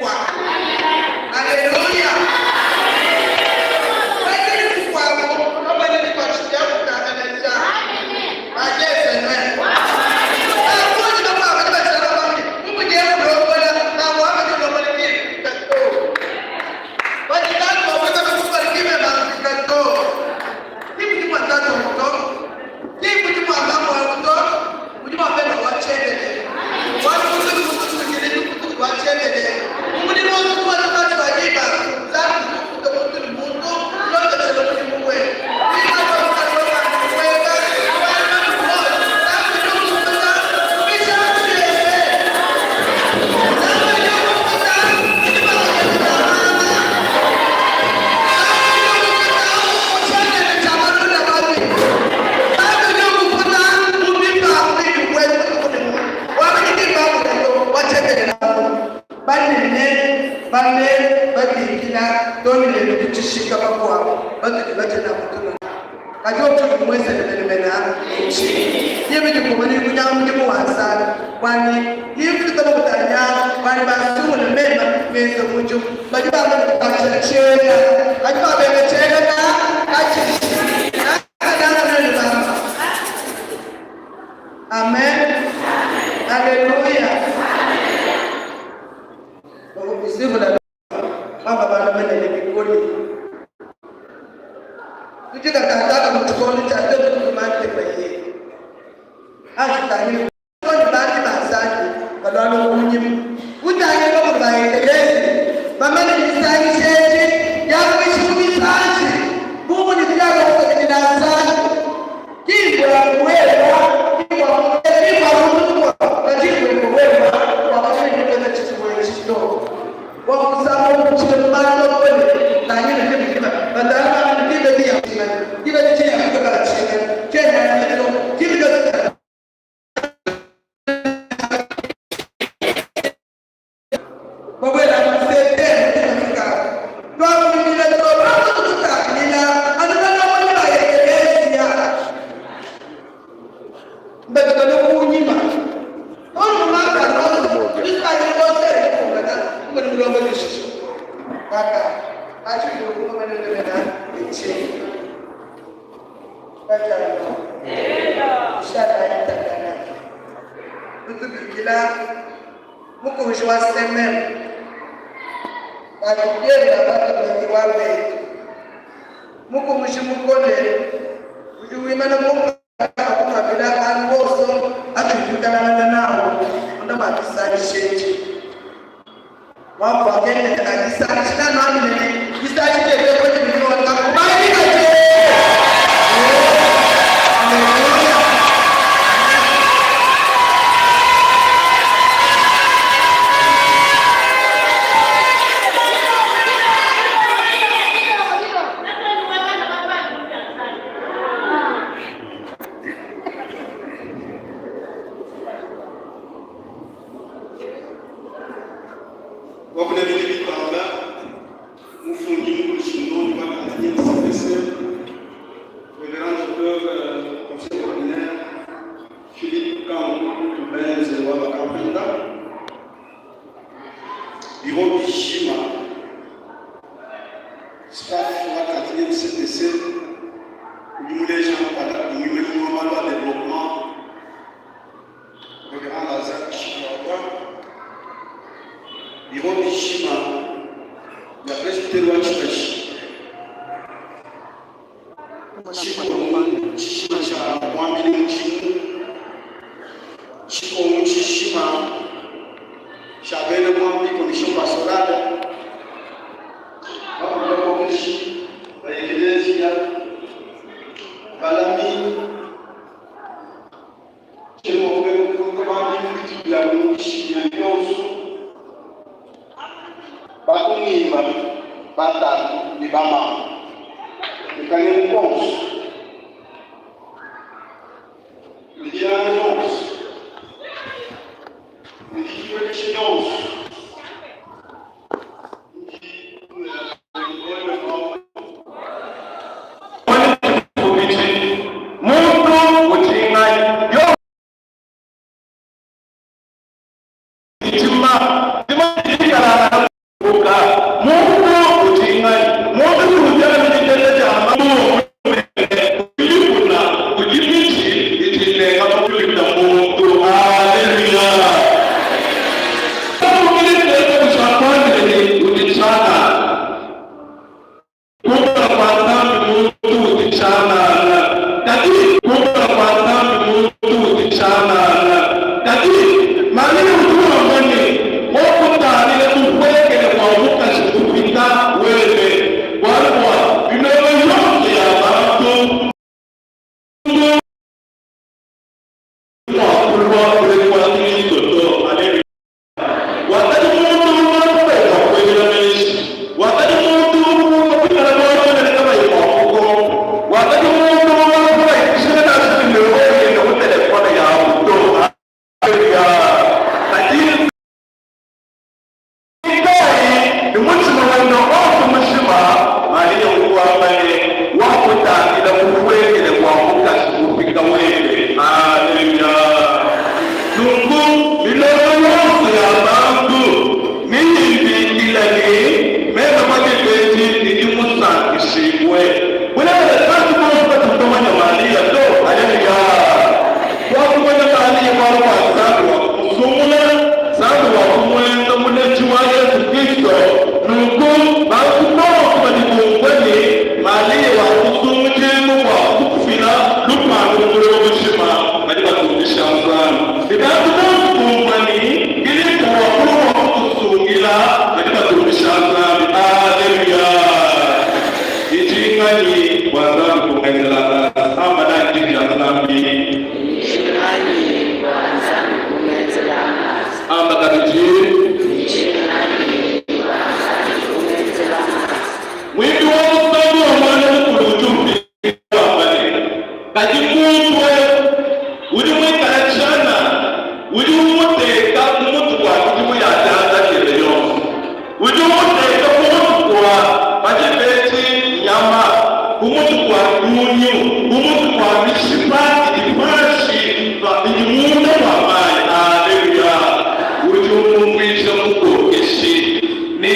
Wow. wachekelera banene bane babikira domine bitushika bakwa batena kutuno kajo tu mwese nemena nchi yebe kumani kunyamu ndimu wasana kwani hivi tutabutanya kwani basumu na mema meza mujo bajiba bakachera bajiba bebechera na achi amen haleluya Bismillah. Mama bana mene ni bikoni. Tutika kata mtukoni cha ndio kumante baye. Asitani kwa bani basaki balano kunyi. Utanye kwa baye tegesi. Mama ni bisaki cheche ya kuishumi sachi. Mungu ni diago kwa kidasa. Kibwa wewe, kibwa wakusama kuchimana kweli tani na kitu badala ndiye dia ndiye dia kutoka chini tena ndio kitu baba la msete tunafika kwa mimi na baba tutakina anataka wala yekelea mbona kunyima ono maka kaka acho ndio kama ndio nchi kaka shaka itakana mtu bila mko mshwa semen akijenda bado ni wale mko mshimukole ujuimana Mungu akuma bila kangoso atujukana nao ndo bakisalishe wapo wageni kanisa shida nani ni kisaji kile kwa nini wanakubali aje Wale kumwenzela ama na njia zambi ama kabiji mwingi wa msabu wa mwana mkulu ujumbi kajimuwe ulimwekalachana ulimuteka kumutu kwa kujimu ya dada keleyo ulimuteka kumutu kwa majibeti nyama kumutu kwa nyunyu kumutu kwa mishipa idimashi idimuda kwa mai aleluya ulimumwisha mukokeshi ni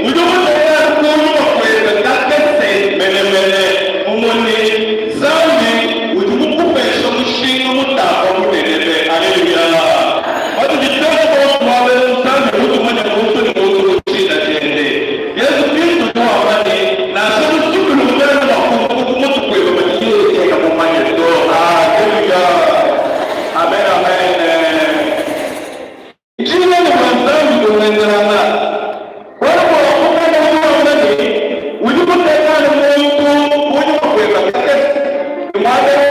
ulimuteka kumutu kwa kakese menemene mumuni zambi ulimukupesha mushinga mutaka mutenebe aleluya watu jitaka kwa mwabele mtambi utumanya kuhusu ni kuhusu kuchina jende Yesu Kristo kwa wabani na sabu chukulu mbele wa kumutu kwa wabani yeye kwa kumanya do aleluya amen amen jina ni mwanzambi kumendelana kwa wakupenda wabani ulimuteka na mungu ulimukupeka kakesi mwabele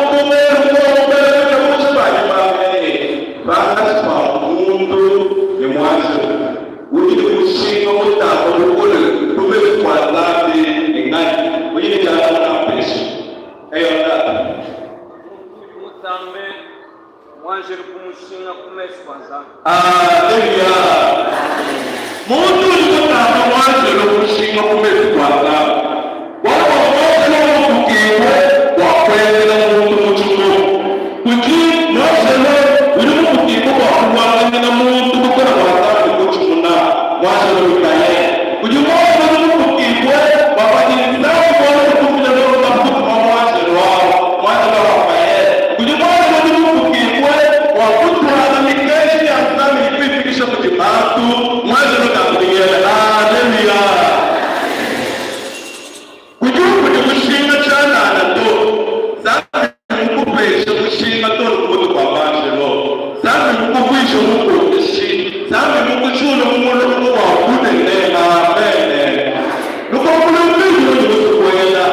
Mwanjeri kumushinga kumesi kwanza. Aleluya. Mundu ulikutaka mwanjeri kumushinga kumesi kwanza. Wako mwanjeri wakukiwe wakwendela mundu muchungu. Kuki mwanjeri ulimukukiwe wakuwangani na mundu kukona mwanjeri kuchunguna. Mwanjeri wikaye. Kuki mwanjeri ulimukukiwe wafanyilizawo mwanjeri kumina loro na kutu kwa mwanjeri wao. Mwanjeri wakaye. Kuki mwanjeri ulimukukiwe wakutuana mikeshi ya msami ikuifikisha kutibatu mwanzo nukakuyele aleluya kujuku kushinga chana na to zambi mkupesha kushinga to nukutu kwa banjelo zambi mkupwisha mkukishi zambi mkuchuna mumulo kwa kutende amen nukukule mbili nukukwela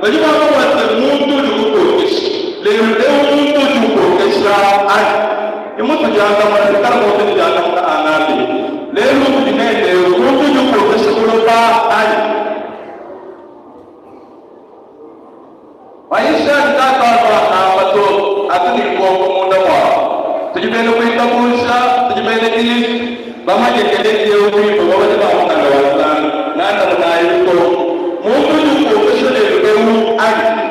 bajiba kwa mundu nukukishi leo mundu nukukisha imutu janga mwanazikara mwote janga mka anabi lelu kujinende ukungu juko kishikuloba ayi maisha nitaka kwa ambato atuni kwa munda wao tujibene kuikabusha tujibene kili bamaje keleke uwi babaje ba mkanda wa sana nanda mna yuko mungu juko kishikuloba ayi